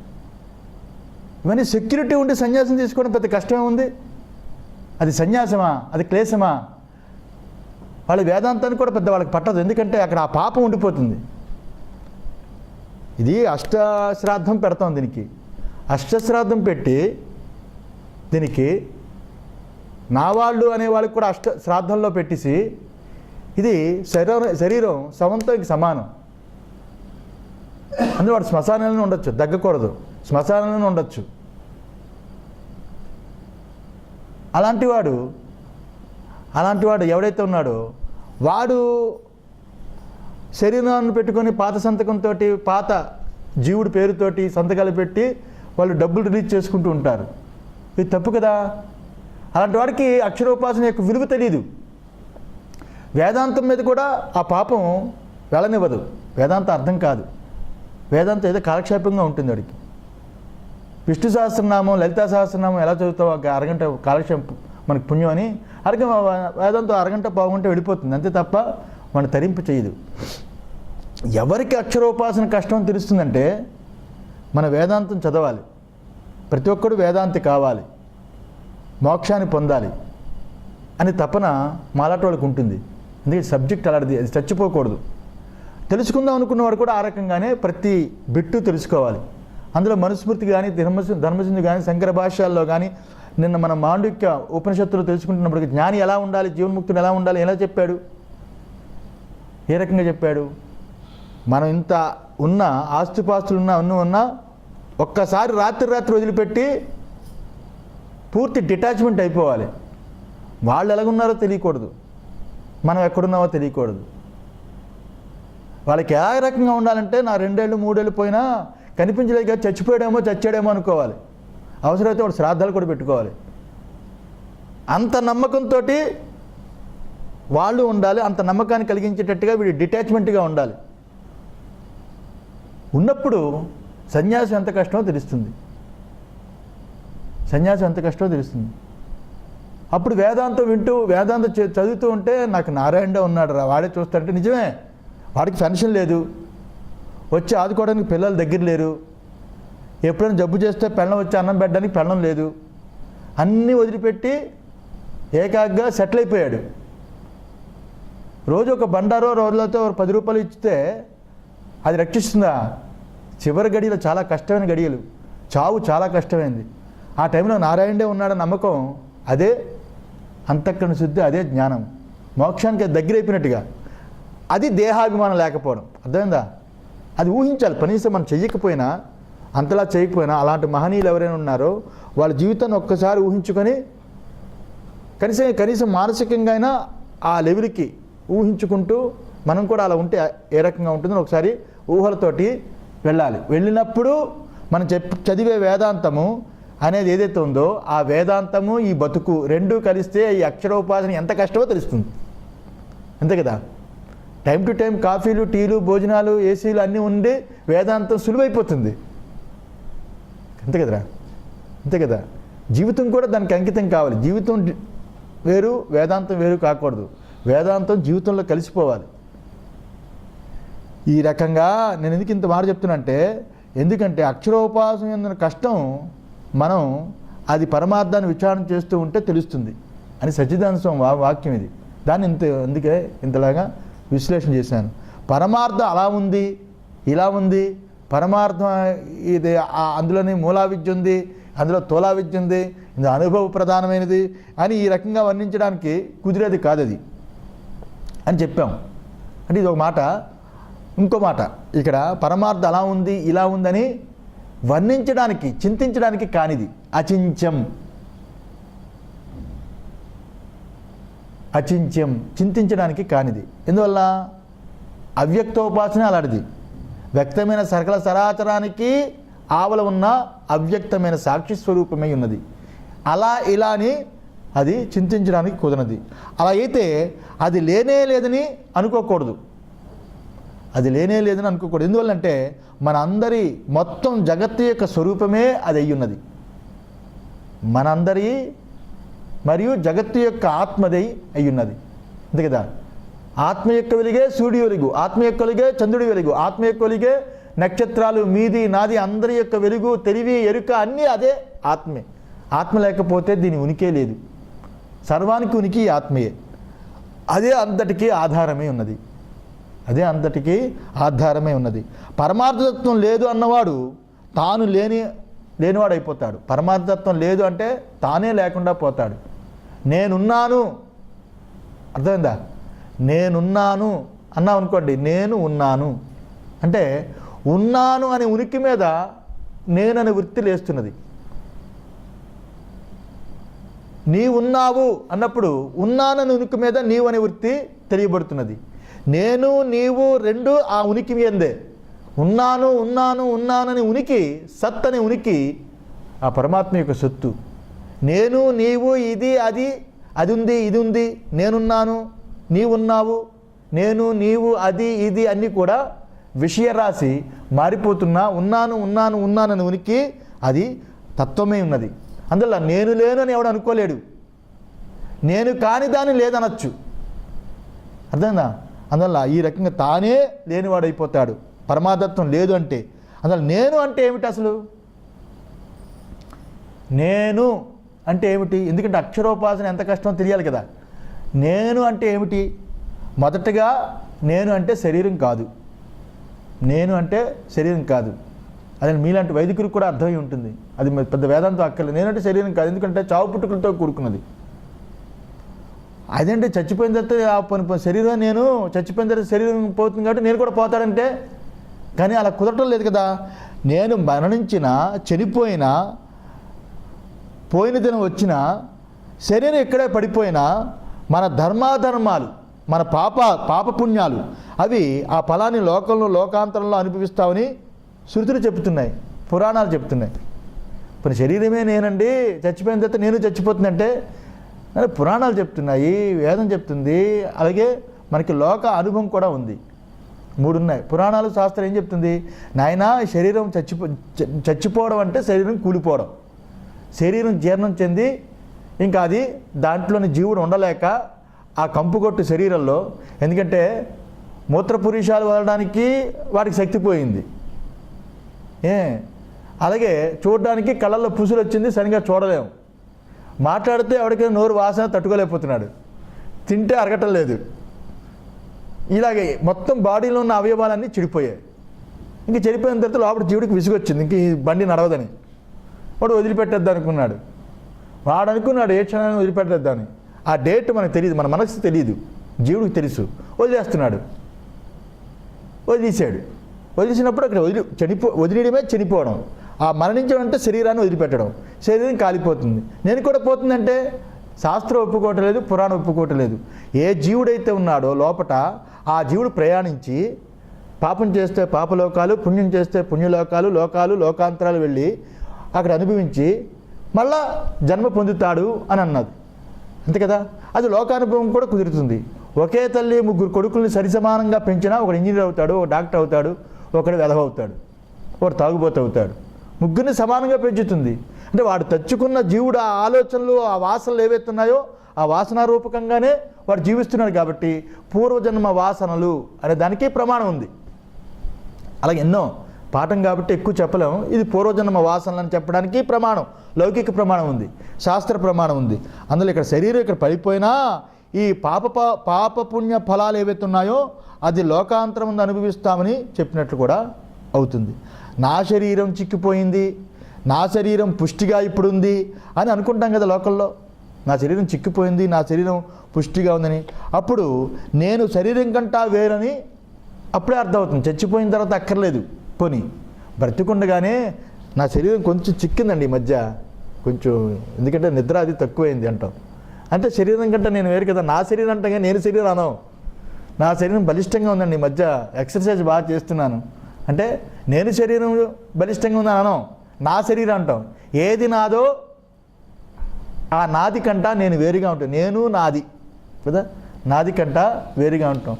Speaker 1: ఇవన్నీ సెక్యూరిటీ ఉండి సన్యాసం తీసుకోవడం పెద్ద కష్టమే ఉంది. అది సన్యాసమా? అది క్లేశమా? వాళ్ళ వేదాంతాన్ని కూడా పెద్ద వాళ్ళకి పట్టదు. ఎందుకంటే అక్కడ ఆ పాపం ఉండిపోతుంది. ఇది అష్టశ్రాద్ధం పెడతాం. దీనికి అష్టశ్రాద్ధం పెట్టి దీనికి నా వాళ్ళు అనే వాళ్ళకి కూడా శ్రాద్ధంలో పెట్టేసి ఇది శరీరం శవంతో సమానం. అందులో వాడు శ్మశానంలోనే ఉండొచ్చు, దగ్గకూడదు, శ్మశానంలోనే ఉండొచ్చు. అలాంటి వాడు ఎవడైతే ఉన్నాడో వాడు శరీరాన్ని పెట్టుకొని పాత సంతకంతో, పాత జీవుడి పేరుతోటి సంతకాలు పెట్టి వాళ్ళు డబ్బులు రిలీజ్ చేసుకుంటూ ఉంటారు. ఇది తప్పు కదా. అలాంటి వాడికి అక్షరోపాసన యొక్క విలువ తెలియదు. వేదాంతం మీద కూడా ఆ పాపం వెళ్ళనివ్వదు. వేదాంతం అర్థం కాదు. వేదాంతం ఏదో కాలక్షేపంగా ఉంటుంది వాడికి. విష్ణు సహస్రనామం, లలితా సహస్రనామం ఎలా చదువుతావు? అరగంట కాలక్షేపం మనకు పుణ్యం అని వేదాంతం అరగంట పావుగంట వెళ్ళిపోతుంది అంతే తప్ప మన తరింపు చేయదు. ఎవరికి అక్షరోపాసన కష్టం తెలుస్తుందంటే మన వేదాంతం చదవాలి. ప్రతి ఒక్కడు వేదాంతి కావాలి, మోక్షాన్ని పొందాలి అని తపన మాలాంటి వాళ్ళకి ఉంటుంది. ఎందుకంటే సబ్జెక్ట్ అలాంటిది, అది చచ్చిపోకూడదు. తెలుసుకుందాం అనుకున్నవాడు కూడా ఆ రకంగానే ప్రతి బిట్టు తెలుసుకోవాలి. అందులో మనుస్మృతి కానీ, ధర్మసింధు కానీ, శంకర భాష్యాల్లో కానీ, నిన్న మన మాండుక్య ఉపనిషత్తులు తెలుసుకుంటున్నప్పటికీ జ్ఞాని ఎలా ఉండాలి, జీవన్ముక్తుడు ఎలా ఉండాలి, ఎలా చెప్పాడు, ఏ రకంగా చెప్పాడు? మనం ఇంత ఉన్న ఆస్తిపాస్తులు ఉన్నా ఒక్కసారి రాత్రి వదిలిపెట్టి పూర్తి డిటాచ్మెంట్ అయిపోవాలి. వాళ్ళు ఎలాగున్నారో తెలియకూడదు, మనం ఎక్కడున్నామో తెలియకూడదు. వాళ్ళకి ఏ రకంగా ఉండాలంటే నా 2 ఏళ్ళు 3 ఏళ్ళు పోయినా కనిపించలేక చచ్చాడేమో అనుకోవాలి. అవసరమైతే వాడు శ్రాద్ధాలు కూడా పెట్టుకోవాలి. అంత నమ్మకంతో వాళ్ళు ఉండాలి. అంత నమ్మకాన్ని కలిగించేటట్టుగా వీడు డిటాచ్మెంట్గా ఉండాలి. ఉన్నప్పుడు సన్యాసం ఎంత కష్టమో తెలుస్తుంది. సన్యాసం ఎంత కష్టమో తెలుస్తుంది. అప్పుడు వేదాంతం వింటూ వేదాంతం చదువుతూ ఉంటే నాకు నారాయణుడే ఉన్నాడు రా, వాడే చూస్తాడంటే నిజమే. వాడికి పెన్షన్ లేదు, వచ్చి ఆదుకోవడానికి పిల్లలు దగ్గర లేరు, ఎప్పుడైనా జబ్బు చేస్తే పెళ్ళం వచ్చి అన్నం పెట్టడానికి పెళ్ళం లేదు, అన్నీ వదిలిపెట్టి ఏకాగ్గా సెటిల్ అయిపోయాడు. రోజు ఒక బండారో రోజులతో 10 రూపాయలు ఇచ్చితే అది రక్షిస్తుందా? చివరి గడియలు చాలా కష్టమైన గడియలు, చావు చాలా కష్టమైంది. ఆ టైంలో నారాయణుడే ఉన్నాడని నమ్మకం, అదే అంతఃకరణ శుద్ధి, అదే జ్ఞానం. మోక్షానికి దగ్గర అయిపోయినట్టుగా. అది దేహాభిమానం లేకపోవడం. అర్థమైందా? అది ఊహించాలి. కనీసం మనం చెయ్యకపోయినా, అంతలా చేయకపోయినా, అలాంటి మహనీయులు ఎవరైనా ఉన్నారో వాళ్ళ జీవితాన్ని ఒక్కసారి ఊహించుకొని కనీసం మానసికంగా అయినా ఆ లెవెల్కి ఊహించుకుంటూ మనం కూడా అలా ఉంటే ఏ రకంగా ఉంటుందో ఒకసారి ఊహలతోటి వెళ్ళాలి. వెళ్ళినప్పుడు మనం చదివే వేదాంతము అనేది ఏదైతే ఉందో ఆ వేదాంతము ఈ బతుకు రెండూ కలిస్తే ఈ అక్షరోపాసన ఎంత కష్టమో తెలుస్తుంది. అంతే కదా? టైం టు టైం కాఫీలు, టీలు, భోజనాలు, ఏసీలు అన్నీ ఉండి వేదాంతం సులువైపోతుంది. అంతే కదరా? అంతే కదా? జీవితం కూడా దానికి అంకితం కావాలి. జీవితం వేరు, వేదాంతం వేరు కాకూడదు. వేదాంతం జీవితంలో కలిసిపోవాలి. ఈ రకంగా నేను ఎందుకు ఇంత మాట చెప్తున్నా ఎందుకంటే అక్షరోపాసన చెందిన కష్టం మనం అది పరమార్థాన్ని విచారణ చేస్తూ ఉంటే తెలుస్తుంది అని సచ్చిదానంద స్వామి వాక్యం ఇది. దాన్ని అందుకే ఇంతలాగా విశ్లేషణ చేశాను. పరమార్థం అలా ఉంది, ఇలా ఉంది, పరమార్థం ఇది అందులోని మూలా విద్య ఉంది, అందులో తోలా విద్య ఉంది, ఇది అనుభవ ప్రధానమైనది అని ఈ రకంగా వర్ణించడానికి కుదిరేది కాదు అది అని చెప్పాం. అంటే ఇది ఒక మాట. ఇంకో మాట, ఇక్కడ పరమార్థం అలా ఉంది, ఇలా ఉందని వర్ణించడానికి, చింతించడానికి కానిది. అచింత్యం, అచింత్యం, చింతించడానికి కానిది. ఎందువల్ల? అవ్యక్తోపాసన అలాంటిది. వ్యక్తమైన సకల సరాచరానికి ఆవల ఉన్న అవ్యక్తమైన సాక్షి స్వరూపమై ఉన్నది. అలా ఇలా అని అది చింతించడానికి కుదరది. అలా అయితే అది లేనే లేదని అనుకోకూడదు. అది లేనే లేదని అనుకోకూడదు. ఎందువల్లంటే మన అందరి మొత్తం జగత్తు యొక్క స్వరూపమే అది అయ్యున్నది. మనందరి మరియు జగత్తు యొక్క ఆత్మదై అయ్యున్నది. అంతే కదా? ఆత్మ యొక్క వెలిగే సూర్యుడి వెలుగు, ఆత్మ యొక్క వెలిగే చంద్రుడి వెలుగు, ఆత్మ యొక్క వెలిగే నక్షత్రాలు, మీది నాది, అందరి యొక్క వెలుగు, తెలివి, ఎరుక అన్నీ అదే ఆత్మే. ఆత్మ లేకపోతే దీని ఉనికే లేదు. సర్వానికి ఉనికి ఆత్మయే. అదే అంతటికీ ఆధారమే ఉన్నది. అదే అంతటికీ ఆధారమే ఉన్నది. పరమార్థతత్వం లేదు అన్నవాడు తాను లేనివాడైపోతాడు. పరమార్థతత్వం లేదు అంటే తానే లేకుండా పోతాడు. నేనున్నాను, అర్థమైందా? నేనున్నాను అన్నావు అనుకోండి, నేను ఉన్నాను అంటే ఉన్నాను అనే ఉనికి మీద నేననే వృత్తి లేస్తున్నది. నీవున్నావు అన్నప్పుడు ఉన్నానని ఉనికి మీద నీవు అనే వృత్తి తెలియబడుతున్నది. నేను నీవు రెండు ఆ ఉనికి మీదే. ఉన్నాను ఉన్నాను ఉన్నానని ఉనికి, సత్ అనే ఉనికి ఆ పరమాత్మ యొక్క సత్తు. నేను నీవు ఇది అది, అది ఉంది ఇది ఉంది, నేనున్నాను నీవున్నావు, నేను నీవు అది ఇది అన్నీ కూడా విషయరాశి మారిపోతున్నా ఉన్నాను ఉన్నాను ఉన్నానని ఉనికి అది తత్వమే ఉన్నది. అందువల్ల నేను లేను అని ఎవడు అనుకోలేడు. నేను కాని దాన్ని లేదనొచ్చు. అర్థమైందా? అందువల్ల ఈ రకంగా తానే లేనివాడైపోతాడు పరమార్థత్వం లేదు అంటే. అందువల్ల నేను అంటే ఏమిటి అసలు? నేను అంటే ఏమిటి? ఎందుకంటే అక్షరోపాసన ఎంత కష్టమో తెలియాలి కదా. నేను అంటే ఏమిటి? మొదటగా నేను అంటే శరీరం కాదు. నేను అంటే శరీరం కాదు. అది మీలాంటి వైదికులకు కూడా అర్థమై ఉంటుంది. అది పెద్ద వేదాంతం అక్కర్లేదు. నేనంటే శరీరం కాదు, ఎందుకంటే చావు పుట్టుకలతో కూడుకున్నది. అదేంటే చచ్చిపోయిన తర్వాత శరీరం, నేను చచ్చిపోయిన తర్వాత శరీరం పోతుంది కాబట్టి నేను కూడా పోతాడంటే, కానీ అలా కుదరటం లేదు కదా. నేను మరణించినా, చనిపోయినా, పోయిన దినం వచ్చినా, శరీరం ఇక్కడే పడిపోయినా, మన ధర్మాధర్మాలు, మన పాపపుణ్యాలు అవి ఆ ఫలాన్ని లోకంలో లోకాంతరంలో అనుభవిస్తామని శృతులు చెప్తున్నాయి, పురాణాలు చెప్తున్నాయి. ఇప్పుడు శరీరమే నేనండి, చచ్చిపోయిన తర్వాత నేను చచ్చిపోతుందంటే అని పురాణాలు చెప్తున్నాయి, వేదం చెప్తుంది. అలాగే మనకి లోక అనుభవం కూడా ఉంది. 3 ఉన్నాయి. పురాణాలు, శాస్త్రం ఏం చెప్తుంది? నాయనా, శరీరం చచ్చిపోవడం అంటే శరీరం కూలిపోవడం. శరీరం జీర్ణం చెంది ఇంకా అది దాంట్లోని జీవుడు ఉండలేక ఆ కంపుకొట్టు శరీరంలో, ఎందుకంటే మూత్రపురీషాలు వదలడానికి వాడికి శక్తి పోయింది. అలాగే చూడడానికి కళ్ళల్లో పుసులు వచ్చింది, సరిగ్గా చూడలేము. మాట్లాడితే ఎవరికైనా నోరు వాసన తట్టుకోలేకపోతున్నాడు, తింటే అరగటం లేదు. ఇలాగే మొత్తం బాడీలో ఉన్న అవయవాలన్నీ చెడిపోయాయి. ఇంక చెడిపోయిన తర్వాత లోపల జీవుడికి విసుగొచ్చింది, ఇంక ఈ బండి నడవదని. వాడు వదిలిపెట్టేద్దాం అనుకున్నాడు. వాడు అనుకున్నాడు ఏ క్షణాన్ని వదిలిపెట్టేద్దామని. ఆ డేట్ మనకు తెలియదు, మన మనసుకు తెలియదు, జీవుడికి తెలుసు. వదిలేస్తున్నాడు. వదిలేసాడు. వదిలేసినప్పుడు అక్కడ వదిలేయడమే చనిపోవడం. ఆ మరణించడం అంటే శరీరాన్ని వదిలిపెట్టడం. శరీరం కాలిపోతుంది. నేను కూడా పోతుందంటే శాస్త్రం ఒప్పుకోవట్లేదు, పురాణం ఒప్పుకోవట్లేదు. ఏ జీవుడైతే ఉన్నాడో లోపట ఆ జీవుడు ప్రయాణించి పాపం చేస్తే పాపలోకాలు, పుణ్యం చేస్తే పుణ్యలోకాలు, లోకాంతరాలు వెళ్ళి అక్కడ అనుభవించి మళ్ళా జన్మ పొందుతాడు అని అన్నది. అంతే కదా? అది లోకానుభవం కూడా కుదురుతుంది. ఒకే తల్లి 3 కొడుకుల్ని సరిసమానంగా పెంచినా ఒకడు ఇంజనీర్ అవుతాడు, ఒక డాక్టర్ అవుతాడు, ఒకడు వెధవ అవుతాడు, ఒకడు తాగుబోతు అవుతాడు. 3 సమానంగా పెంచుతుంది. అంటే వాడు తెచ్చుకున్న జీవుడు ఆ ఆలోచనలు, ఆ వాసనలు ఏవైతున్నాయో ఆ వాసన రూపకంగానే వాడు జీవిస్తున్నాడు. కాబట్టి పూర్వజన్మ వాసనలు అనే దానికి ప్రమాణం ఉంది. అలాగే ఎన్నో పాఠం కాబట్టి ఎక్కువ చెప్పలేము. ఇది పూర్వజన్మ వాసనలు అని చెప్పడానికి ప్రమాణం, లౌకిక ప్రమాణం ఉంది, శాస్త్ర ప్రమాణం ఉంది. అందులో ఇక్కడ శరీరం ఇక్కడ పడిపోయినా ఈ పాపపుణ్య ఫలాలు ఏవైతే ఉన్నాయో అది లోకాంతరం ముందు అనుభవిస్తామని చెప్పినట్లు కూడా అవుతుంది. నా శరీరం చిక్కిపోయింది, నా శరీరం పుష్టిగా ఇప్పుడుంది అని అనుకుంటాం కదా లోకల్లో. నా శరీరం చిక్కిపోయింది, నా శరీరం పుష్టిగా ఉందని. అప్పుడు నేను శరీరం కంటా వేరని అప్పుడే అర్థమవుతుంది. చచ్చిపోయిన తర్వాత అక్కర్లేదు. పోనీ బ్రతికుండగానే నా శరీరం కొంచెం చిక్కిందండి ఈ మధ్య కొంచెం, ఎందుకంటే నిద్ర అది తక్కువైంది అంటాం. అంటే శరీరం కంటే నేను వేరు కదా. నా శరీరం అంటే నేను శరీరం అనం. నా శరీరం బలిష్టంగా ఉందండి ఈ మధ్య, ఎక్సర్సైజ్ బాగా చేస్తున్నాను అంటే నేను శరీరం బలిష్టంగా ఉందని అనం, నా శరీరం అంటాం. ఏది నాదో ఆ నాది కంట నేను వేరుగా ఉంటాను. నేను నాది కదా, నాది కంట వేరుగా ఉంటాం.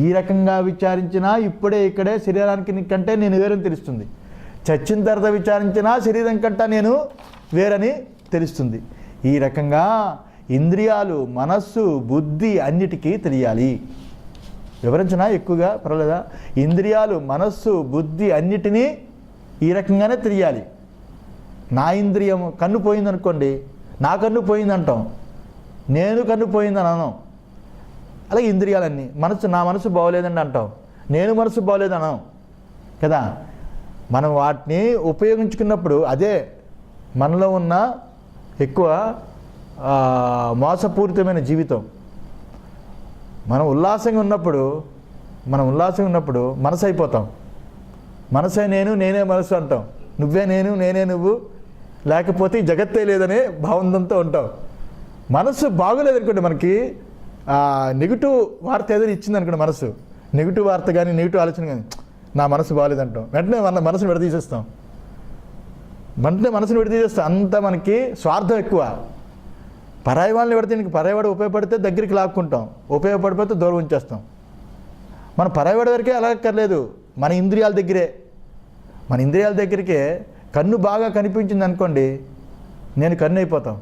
Speaker 1: ఈ రకంగా విచారించినా ఇప్పుడే ఇక్కడే శరీరానికి కంటే నేను వేరని తెలుస్తుంది. చచ్చిన తర్వాత విచారించినా శరీరం కంట నేను వేరని తెలుస్తుంది. ఈ రకంగా ఇంద్రియాలు, మనస్సు, బుద్ధి అన్నిటికీ తెలియాలి. వివరించినా ఎక్కువగా పర్వాలేదా? ఇంద్రియాలు, మనస్సు, బుద్ధి అన్నిటినీ ఈ రకంగానే తెలియాలి. నా ఇంద్రియం కన్ను పోయిందనుకోండి, నా కన్ను పోయిందంటాం, నేను కన్ను పోయిందని అనం. అలాగే ఇంద్రియాలన్నీ, మనసు, నా మనసు బాగోలేదండి అంటాం, నేను మనసు బాగోలేదు అనం కదా. మనం వాటిని ఉపయోగించుకున్నప్పుడు అదే మనలో ఉన్న ఎక్కువ మోసపూరితమైన జీవితం. మనం ఉల్లాసంగా ఉన్నప్పుడు మనసు అయిపోతాం. మనసే నేను, నేనే మనసు అంటాం. నువ్వే నేను, నేనే నువ్వు, లేకపోతే ఈ జగత్తే లేదనే భావంతో ఉంటాం. మనసు బాగోలేదనుకోండి, మనకి నెగిటివ్ వార్త ఏదైనా ఇచ్చింది అనుకోండి, మనసు నెగిటివ్ వార్త కానీ నెగిటివ్ ఆలోచన కానీ, నా మనసు బాగోలేదంటాం. వెంటనే మనసును విడదీసేస్తాం. అంత మనకి స్వార్థం ఎక్కువ. పరాయి వాళ్ళని పెడితే నీకు పరాయివాడు ఉపయోగపడితే దగ్గరికి లాక్కుంటాం, ఉపయోగపడిపోతే దూరం ఉంచేస్తాం. మన పరాయివాడి వరకే అలాగక్కర్లేదు, మన ఇంద్రియాల దగ్గరికే కన్ను బాగా కనిపించింది అనుకోండి, నేను కన్ను అయిపోతాం.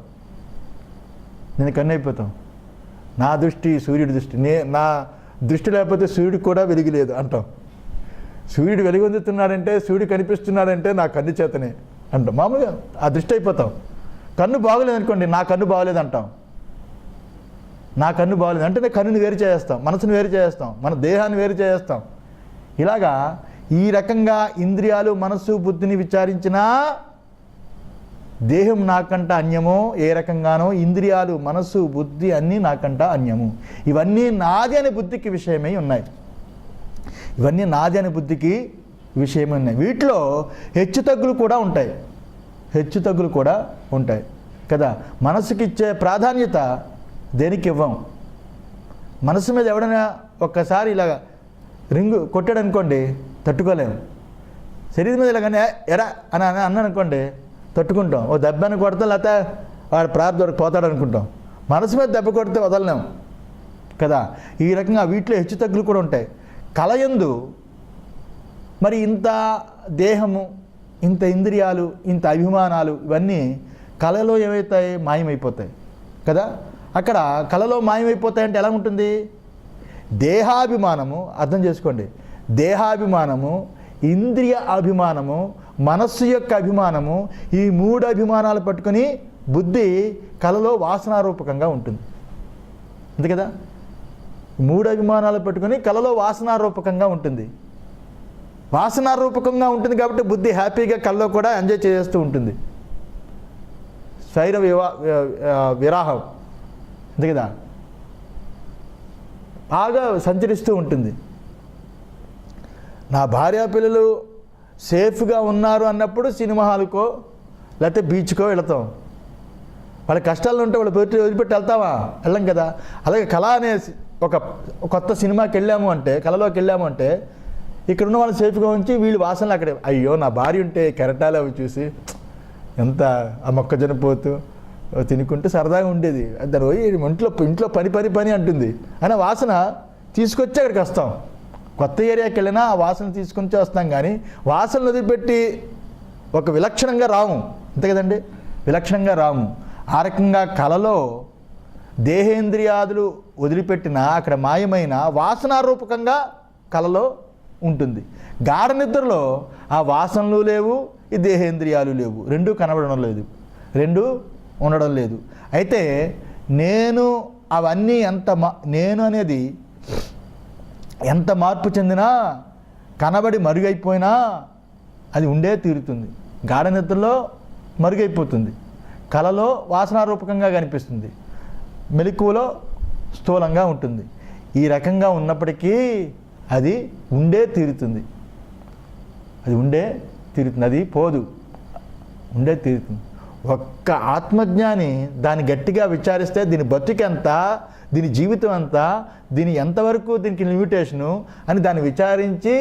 Speaker 1: నా దృష్టి సూర్యుడి దృష్టి, నా దృష్టి లేకపోతే సూర్యుడికి కూడా వెలుగు లేదు అంటాం. సూర్యుడు వెలుగొందుతున్నాడంటే, సూర్యుడు కనిపిస్తున్నాడంటే నా కన్ను చేతనే అంటాం. మామూలుగా ఆ దృష్టి అయిపోతాం. కన్ను బాగోలేదనుకోండి, నా కన్ను బాగోలేదు అంటాం. నా కన్ను బాగోలేదు అంటే కన్నుని వేరు చేస్తాం, మనసును వేరు చేస్తాం, మన దేహాన్ని వేరు చేస్తాం. ఇలాగా ఈ రకంగా ఇంద్రియాలు, మనస్సు, బుద్ధిని విచారించినా దేహం నాకంట అన్యమో, ఏ రకంగానో ఇంద్రియాలు, మనస్సు, బుద్ధి అన్నీ నాకంట అన్యము. ఇవన్నీ నాది అనే బుద్ధికి విషయమై ఉన్నాయి. వీటిలో హెచ్చుతగ్గులు కూడా ఉంటాయి కదా. మనసుకి ఇచ్చే ప్రాధాన్యత దేనికి ఇవ్వం. మనసు మీద ఎవడైనా ఒక్కసారి ఇలాగ రింగు కొట్టాడు అనుకోండి, తట్టుకోలేము. శరీరం మీద ఇలాగనే ఎరా అని అన్నాను అనుకోండి, తట్టుకుంటాం. ఓ దెబ్బని కొడతాం, లేకపోతే వాడు ప్రార్థనకు పోతాడు అనుకుంటాం. మనసు మీద దెబ్బ కొడితే వదలలేం కదా. ఈ రకంగా వీటిలో హెచ్చుతగ్గులు కూడా ఉంటాయి. కళయందు మరి ఇంత దేహము, ఇంత ఇంద్రియాలు, ఇంత అభిమానాలు ఇవన్నీ కళలో ఏమవుతాయి? మాయమైపోతాయి కదా. అక్కడ కళలో మాయమైపోతాయంటే ఎలా ఉంటుంది? దేహాభిమానము, అర్థం చేసుకోండి, దేహాభిమానము, ఇంద్రియ అభిమానము, మనస్సు యొక్క అభిమానము, ఈ 3 అభిమానాలు పట్టుకొని బుద్ధి కళలో వాసనారూపకంగా ఉంటుంది. అంతే కదా. 3 అభిమానాలు పట్టుకొని కళలో వాసనారూపకంగా ఉంటుంది. వాసనారూపకంగా ఉంటుంది కాబట్టి బుద్ధి హ్యాపీగా కళలో కూడా ఎంజాయ్ చేస్తూ ఉంటుంది. స్వైర విరాహం, అంతే కదా, బాగా సంచరిస్తూ ఉంటుంది. నా భార్యా పిల్లలు సేఫ్గా ఉన్నారు అన్నప్పుడు సినిమా హాల్కో లేకపోతే బీచ్కో వెళతాం. వాళ్ళ కష్టాలు ఉంటే వాళ్ళు వదిలిపెట్టి వెళ్తావా? వెళ్ళం కదా. అలాగే కళ అనే ఒక కొత్త సినిమాకి వెళ్ళాము అంటే, కళలోకి వెళ్ళాము అంటే, ఇక్కడ ఉన్న వాళ్ళు సేఫ్గా ఉంచి వీళ్ళు వాసనలు అక్కడే. అయ్యో నా భార్య ఉంటే కెరటాలు అవి చూసి ఎంత ఆ మొక్కజొన్న పోతూ తినుకుంటూ సరదాగా ఉండేది. దాని పోయి ఇంట్లో పని అంటుంది అనే వాసన తీసుకొచ్చి అక్కడికి వస్తాం. కొత్త ఏరియాకి వెళ్ళినా ఆ వాసన తీసుకొచ్చి వస్తాం. కానీ వాసనలు వదిలిపెట్టి ఒక విలక్షణంగా రాము, అంతే కదండి, విలక్షణంగా రాము. ఆ రకంగా కళలో దేహేంద్రియాదులు వదిలిపెట్టిన అక్కడ మాయమైన వాసనారూపకంగా కళలో ఉంటుంది. గాఢ నిద్రలో ఆ వాసనలు లేవు, ఈ దేహేంద్రియాలు లేవు, రెండూ కనబడడం లేదు, రెండూ ఉండడం లేదు. అయితే నేను అవన్నీ నేను అనేది ఎంత మార్పు చెందినా, కనబడి మరుగైపోయినా అది ఉండే తీరుతుంది. గాఢ నిద్రలో మరుగైపోతుంది, కళలో వాసనారూపకంగా కనిపిస్తుంది, మెలకువలో స్థూలంగా ఉంటుంది. ఈ రకంగా ఉన్నప్పటికీ అది ఉండే తీరుతుంది, అది పోదు, ఉండే తీరుతుంది. ఒక్క ఆత్మజ్ఞాని దాన్ని గట్టిగా విచారిస్తే దీని బతుకెంత, దీని జీవితం ఎంత, దీని ఎంతవరకు దీనికి లిమిటేషను అని దాన్ని విచారించి